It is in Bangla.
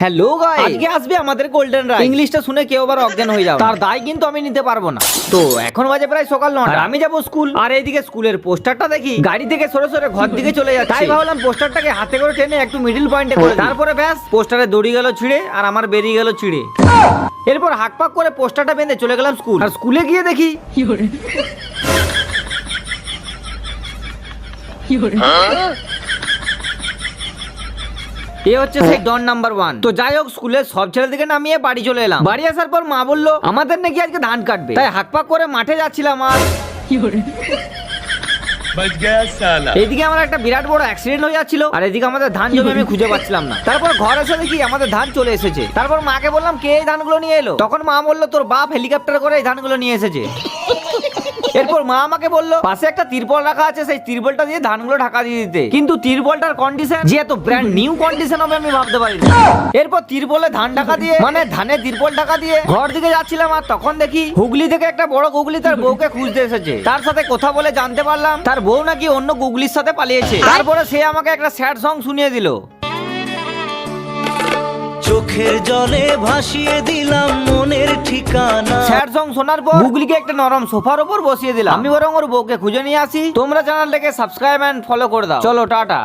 হ্যালো গাইস, আজকে আসবে আমাদের গোল্ডেন রাইস। ইংলিশটা শুনে কেউ আবার অজ্ঞান হয়ে যাবে, তার দায় কিন্তু আমি নিতে পারবো না। তো এখন বাজে প্রায় সকাল 9টা, আর আমি যাবো স্কুল। আর এইদিকে স্কুলের পোস্টারটা দেখি গাড়ি থেকে সরে সরে ঘর দিকে চলে যাচ্ছে। তাই ভাবলাম পোস্টারটাকে হাতে করে টেনে একটু মিডল পয়েন্টে করে দিই। তারপরে ব্যাস পোস্টারে দড়ি গেল ছিঁড়ে, আর আমার বেরিয়ে গেল ছিঁড়ে। এরপর হাক পাক করে পোস্টারটা বেঁধে চলে গেলাম স্কুল। আর স্কুলে গিয়ে দেখি এ হচ্ছে সেই ডন নাম্বার 1। তো যাই হোক, স্কুলের সব ছেলেদিকে নামিয়ে বাড়ি চলে এলাম। বাড়ি আসার পর মা বললো আমাদের নাকি আজকে ধান কাটবে, তাই হাক পাক করে মাঠে যাচ্ছিলাম। আর এইদিকে আমার একটা বিরাট বড় অ্যাক্সিডেন্ট হয়ে যাচ্ছিল, আর এদিকে আমাদের ধান জমি আমি খুঁজে পাচ্ছিলাম না। তারপর ঘর এসে দেখি আমাদের ধান চলে এসেছে। তারপর মাকে বললাম কে এই ধানগুলো নিয়ে এলো? তখন মা বললো তোর বাপ হেলিকপ্টার করে এই ধানগুলো নিয়ে এসেছে। এরপর মা আমাকে বললো পাশে একটা তিরপল রাখা আছে, সেই তিরপলটা দিয়ে ধানগুলো ঢাকা দিয়ে দিতে। কিন্তু তিরপলটার কন্ডিশন যে এত ব্র্যান্ড নিউ কন্ডিশন হবে আমি ভাবতে পারি না। এরপর তিরপলে ধান ঢাকা দিয়ে, মানে ধানের তিরপল ঢাকা দিয়ে ঘর দিকে যাচ্ছিলাম, আর তখন দেখি হুগলি থেকে একটা বড় গুগলি তার বউকে খুঁজতে এসেছে। তার সাথে কথা বলে জানতে পারলাম তার বউ নাকি অন্য গুগলির সাথে পালিয়েছে। তারপরে সে আমাকে একটা স্যাড সং শুনিয়ে দিল। চোখের জলে ভাসিয়ে দিলাম মনের ঠিকানা। স্যাড সং শোনার পর গুগলিকে একটা নরম সোফার উপর বসিয়ে দিলাম। আমি বরং ওর বউকে খুঁজে নিয়ে আসি। তোমরা চ্যানেলটাকে সাবস্ক্রাইব এন্ড ফলো করে দাও। চলো টাটা।